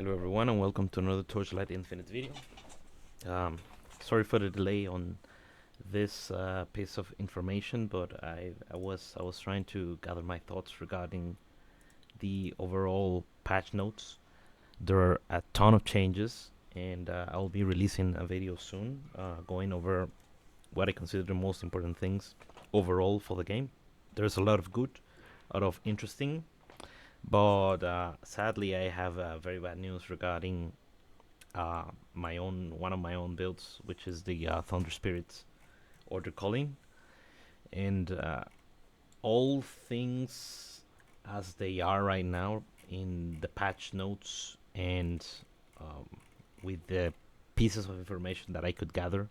Hello everyone and welcome to another Torchlight Infinite video. Um, Sorry for the delay on this piece of information, but I was trying to gather my thoughts regarding the overall patch notes. There are a ton of changes, and I'll be releasing a video soon, going over what I consider the most important things overall for the game. There's a lot of good, a lot of interesting, but sadly I have very bad news regarding my own one of my own builds, which is the Thunder Spirits Order Calling, and all things as they are right now in the patch notes and um, with the pieces of information that I could gather,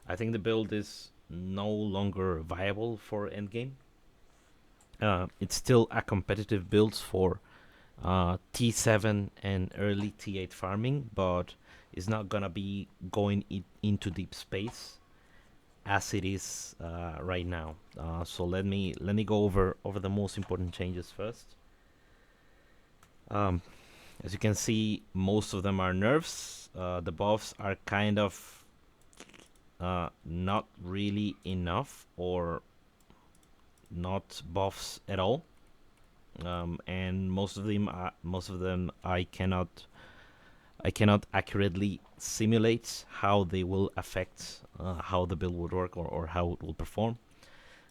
I think the build is no longer viable for endgame. It's still a competitive build for T7 and early T8 farming, but it's not gonna be going into deep space as it is right now. So let me go over the most important changes first. Um, as you can see, most of them are nerfs. The buffs are kind of not really enough or not buffs at all. And most of them I cannot accurately simulate how they will affect how the build would work, or how it will perform.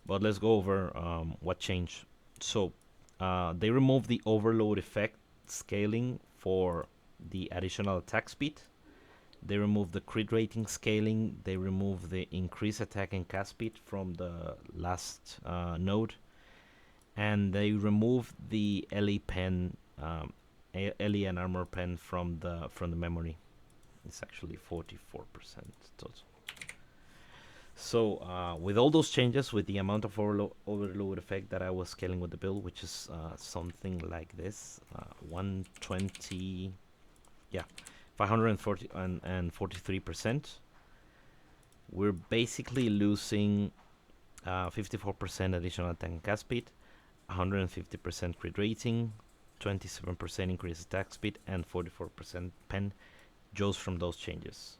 But let's go over what changed. So they removed the overload effect scaling for the additional attack speed. They removed the crit rating scaling. They removed the increased attack and cast speed from the last node, and they removed the LE pen, LE and armor pen from the memory. It's actually 44% total. So with all those changes, with the amount of overload effect that I was scaling with the build, which is something like this, 120, yeah, 540 and 43%, we're basically losing 54% additional attack and cast speed, 150% crit rating, 27% increased attack speed, and 44% pen just from those changes.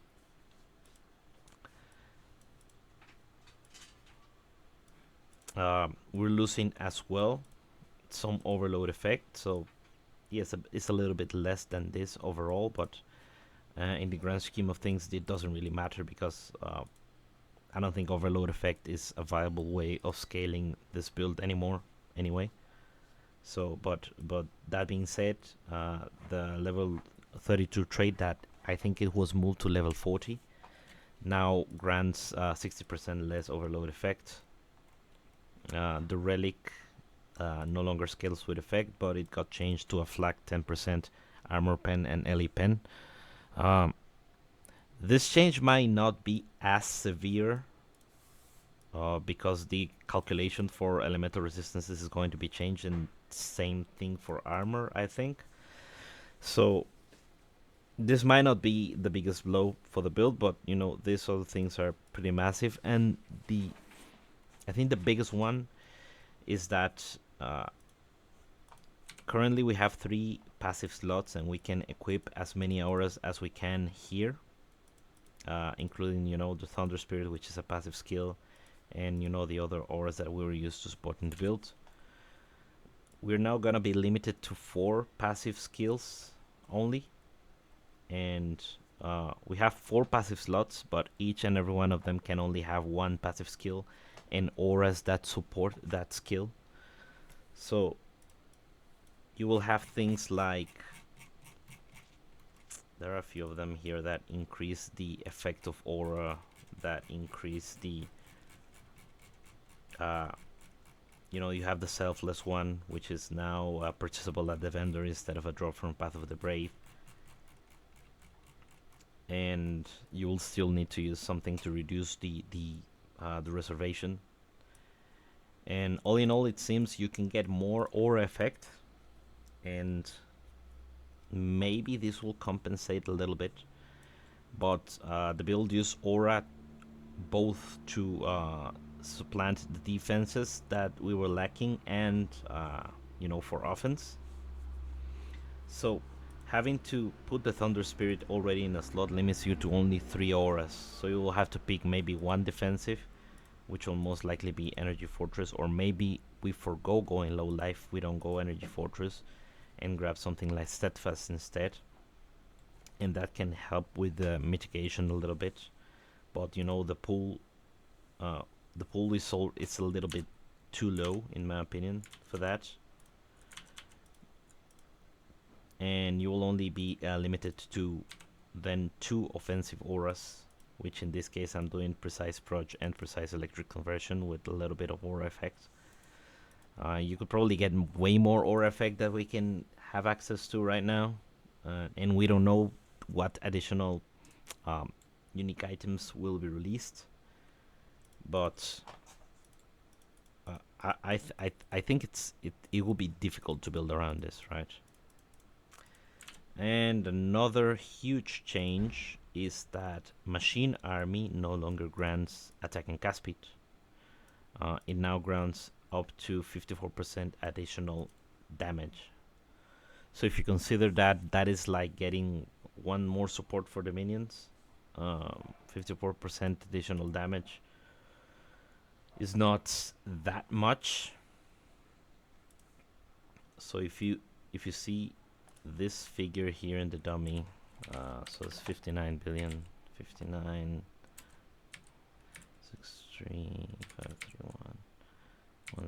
We're losing as well some overload effect. So yes, it's a little bit less than this overall, but in the grand scheme of things, it doesn't really matter because I don't think overload effect is a viable way of scaling this build anymore. Anyway, so but that being said, the level 32 trait that I think it was moved to level 40 now grants 60% less overload effect. The relic no longer scales with effect, but it got changed to a flat 10% armor pen and LE pen. Um, this change might not be as severe because the calculation for elemental resistances is going to be changed, and same thing for armor, I think. So this might not be the biggest blow for the build, but these other things are pretty massive. And the I think the biggest one is that currently we have 3 passive slots, and we can equip as many auras as we can here, including the Thunder Spirit, which is a passive skill, and the other auras that we were used to supporting the build. We're now gonna be limited to 4 passive skills only, and we have 4 passive slots, but each and every one of them can only have 1 passive skill and auras that support that skill. So you will have things like, there are a few of them here that increase the effect of aura, that increase the you have the selfless one, which is now purchasable at the vendor instead of a drop from Path of the Brave, and you will still need to use something to reduce the reservation. And all in all, it seems you can get more aura effect, and maybe this will compensate a little bit. But the build used aura both to supplant the defenses that we were lacking, and for offense. So Having to put the Thunder Spirit already in a slot limits you to only 3 auras, so you will have to pick maybe one defensive, which will most likely be Energy Fortress, or maybe we forgo going low life, we don't go Energy Fortress, and grab something like Steadfast instead, and that can help with the mitigation a little bit. But you know, uh, the pool it's a little bit too low in my opinion for that, and you will only be limited to then 2 offensive auras, which in this case I'm doing Precise Proj and Precise Electric Conversion with a little bit of aura effect. You could probably get way more aura effect that we can have access to right now, and we don't know what additional um, unique items will be released, but I think it will be difficult to build around this, right? And another huge change is that Machine Army no longer grants attack and cast speed. It now grants up to 54% additional damage. So if you consider that, that is like getting one more support for the minions. 54% additional damage is not that much. So if you see this figure here in the dummy, so it's 59 billion, 59 63 531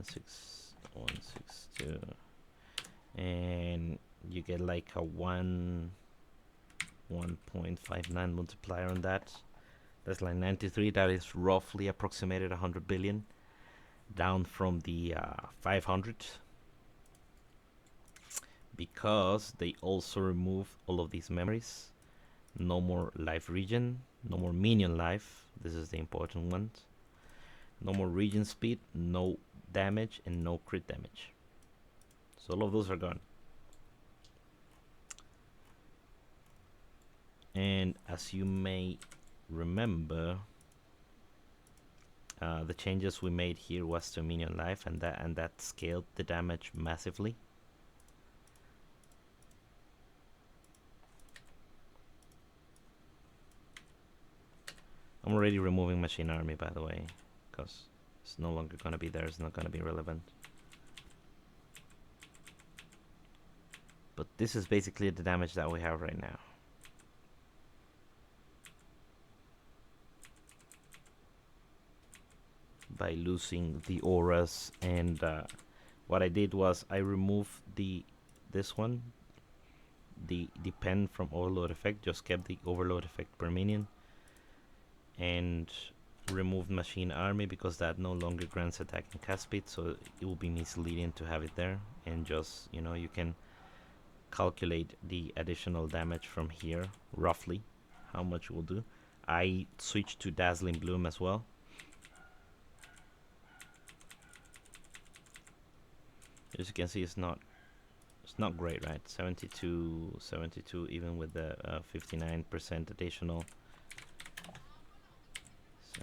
16162, and you get like a 1.59 multiplier on that. That's like 93. That is roughly approximated 100 billion, down from the 500, because they also remove all of these memories. No more life regen, no more minion life, this is the important one. No more regen speed, no damage, and no crit damage. So all of those are gone. And as you may remember, the changes we made here was to minion life, and that scaled the damage massively. I'm already removing Machine Army, by the way, because it's no longer going to be there, it's not going to be relevant. But this is basically the damage that we have right now. By losing the auras, and what I did was I removed this one, the pen from overload effect, just kept the overload effect per minion, and removed Machine Army because that no longer grants attack and cast speed, so it will be misleading to have it there. And just, you know, you can calculate the additional damage from here, roughly how much it will do. I switched to Dazzling Bloom as well. As you can see, it's not great, right? 72 even with the 59% additional.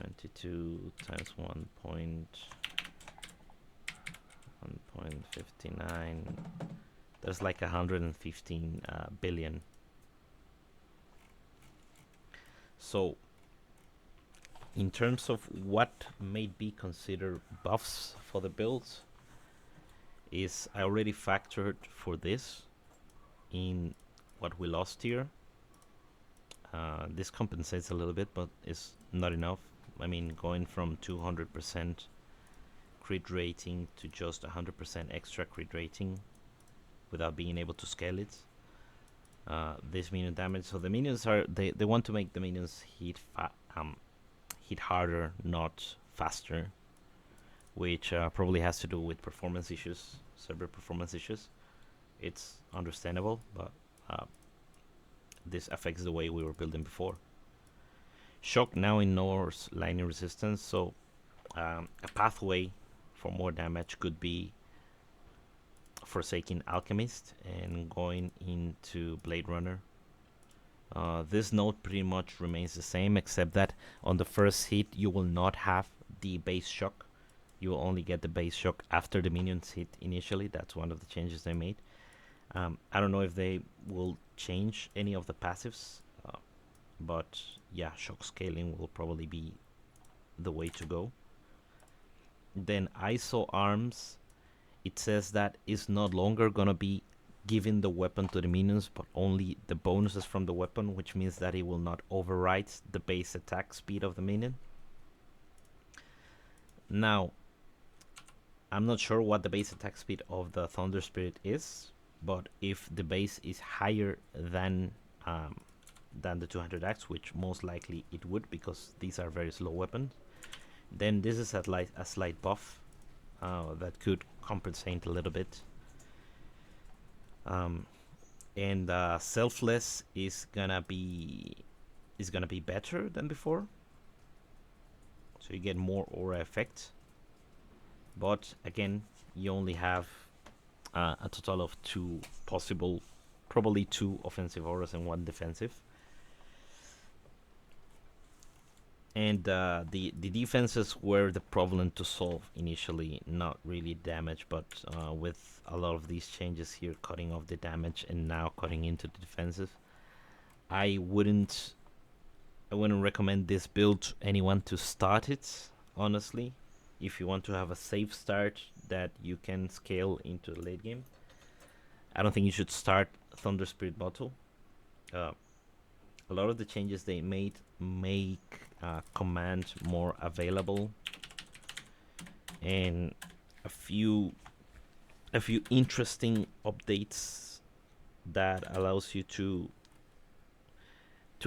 72 times 1.59, there's like 115 billion. So in terms of what may be considered buffs for the builds, is I already factored for this in what we lost here. This compensates a little bit, but it's not enough. I mean, going from 200% crit rating to just 100% extra crit rating without being able to scale it. This minion damage. So the minions are they want to make the minions hit harder, not faster, which probably has to do with performance issues, server performance issues. It's understandable, but this affects the way we were building before. Shock now ignores lightning resistance, so a pathway for more damage could be forsaking Alchemist and going into Blade Runner. This node pretty much remains the same, except that on the first hit you will not have the base shock. You will only get the base shock after the minions hit initially. That's one of the changes they made. I don't know if they will change any of the passives, but yeah, shock scaling will probably be the way to go. Then ISO arms, it says that it's not longer gonna be giving the weapon to the minions, but only the bonuses from the weapon, which means that it will not override the base attack speed of the minion. Now, I'm not sure what the base attack speed of the Thunder Spirit is, but if the base is higher than the 200x, which most likely it would, because these are very slow weapons, then this is a slight buff that could compensate a little bit. And selfless is gonna be better than before, so you get more aura effect. But again, you only have a total of two possible, probably two offensive auras and one defensive. And the defenses were the problem to solve initially, not really damage, but with a lot of these changes here, cutting off the damage and now cutting into the defensive, I wouldn't recommend this build to anyone to start it, honestly. If you want to have a safe start that you can scale into the late game, I don't think you should start Thunder Spirit Bottle. A lot of the changes they made make command more available, and a few interesting updates that allows you to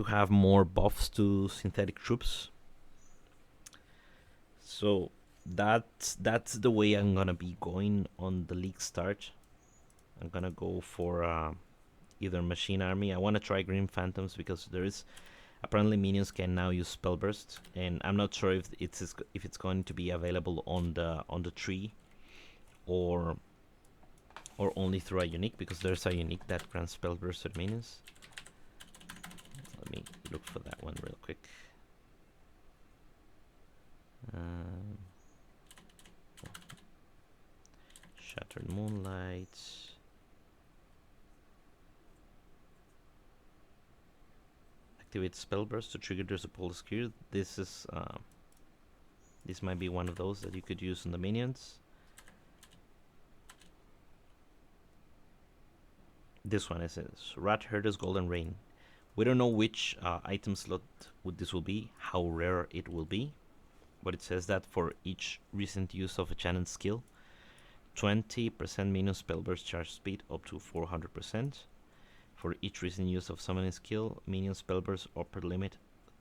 have more buffs to synthetic troops. So that's the way I'm gonna be going on the league start. I'm gonna go for either Machine Army. I want to try Green Phantoms because there is apparently minions can now use Spell Burst, and I'm not sure if it's going to be available on the tree or only through a unique, because there's a unique that grants Spell Burst to minions. Let me look for that one real quick. Shattered Moonlight. Activate Spell Burst to trigger the Sepulchral Skill. This might be one of those that you could use on the minions. This one is Rat Herder's Golden Rain. We don't know which item slot this will be, how rare it will be, but it says that for each recent use of a channel skill, 20% minion spell burst charge speed up to 400%. For each recent use of summoning skill, minion spell burst upper limit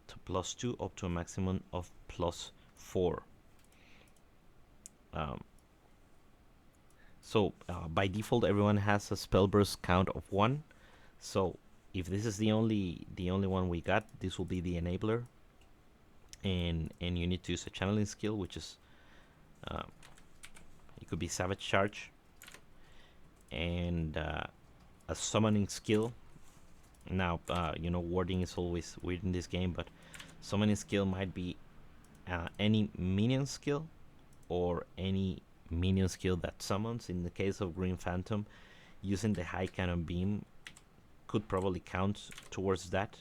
to +2 up to a maximum of +4. So by default, everyone has a spell burst count of 1. So if this is the only one we got, this will be the enabler, and you need to use a channeling skill, which is it could be Savage Charge, and a summoning skill. Now wording is always weird in this game, but summoning skill might be any minion skill or any minion skill that summons. In the case of Green Phantom, using the High Cannon Beam could probably count towards that,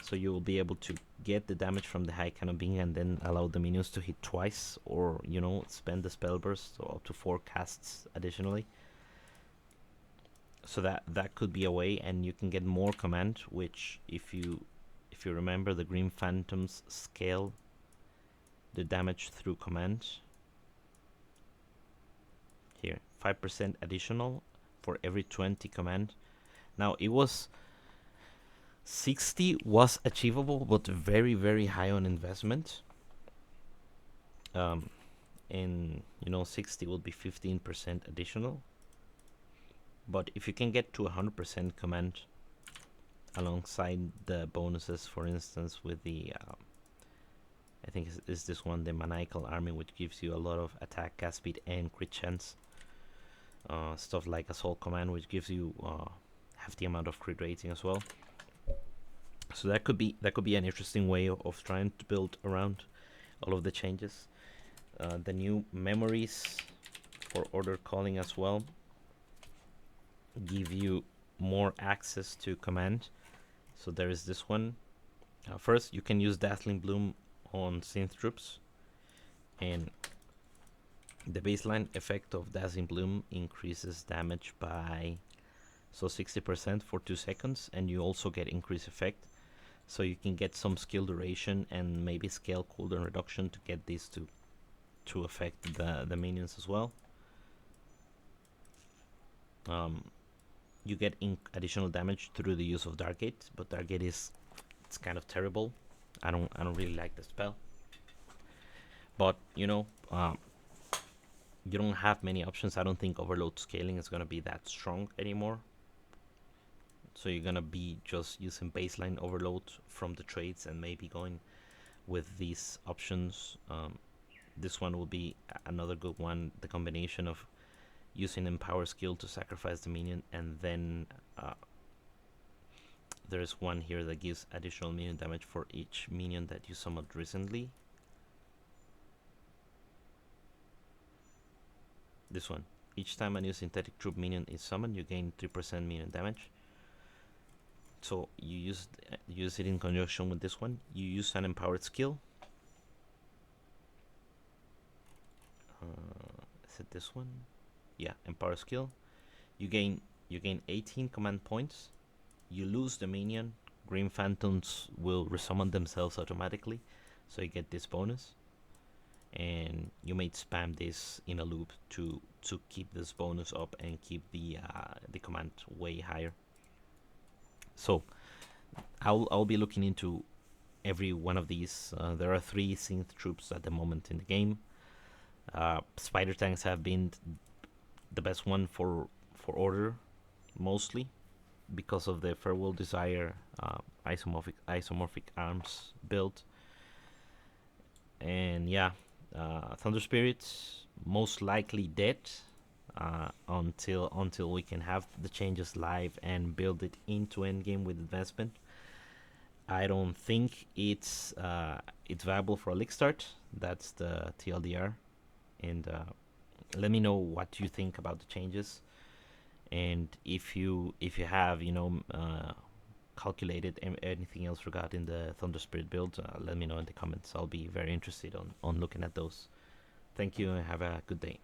so you will be able to get the damage from the High Cannon Beam and then allow the minions to hit twice, or spend the spell burst, so up to 4 casts additionally. So that could be a way, and you can get more command, which if you remember, the Green Phantoms scale the damage through command. Here, 5% additional for every 20 command. Now, it was 60 was achievable, but very, very high on investment. And 60 will be 15% additional. But if you can get to 100% command alongside the bonuses, for instance, with the I think is this one, the Maniacal Army, which gives you a lot of attack, cast speed, and crit chance. Stuff like Assault Command, which gives you hefty amount of crit rating as well. So that could be an interesting way of trying to build around all of the changes. The new memories for order calling as well. give you more access to command. So there is this one. First, you can use Dazzling Bloom on synth troops, and the baseline effect of Dazzling Bloom increases damage by 60% for 2 seconds, and you also get increased effect. So you can get some skill duration and maybe scale cooldown reduction to get these to affect the minions as well. You get additional damage through the use of Dark Gate, but Dark Gate it's kind of terrible. I don't really like the spell. But you don't have many options. I don't think overload scaling is gonna be that strong anymore. So you're gonna be just using baseline overload from the trades and maybe going with these options. This one will be another good one. The combination of using Empower skill to sacrifice the minion, and then there's one here that gives additional minion damage for each minion that you summoned recently. This one. Each time a new synthetic troop minion is summoned, you gain 3% minion damage. So you use it in conjunction with this one. You use an empowered skill. Is it this one? Yeah, empowered skill. You gain 18 command points. You lose the minion. Green Phantoms will resummon themselves automatically, so you get this bonus. And you may spam this in a loop to keep this bonus up and keep the command way higher. So I'll be looking into every one of these. There are 3 synth troops at the moment in the game. Spider tanks have been the best one for order, mostly because of the Farewell Desire isomorphic arms build. And yeah, Thunder Spirits most likely dead until we can have the changes live and build it into endgame with advancement. I don't think it's viable for a league start. That's the TLDR, and let me know what you think about the changes, and if you have calculated anything else regarding the Thunder Spirit build, let me know in the comments. I'll be very interested on looking at those. Thank you and have a good day.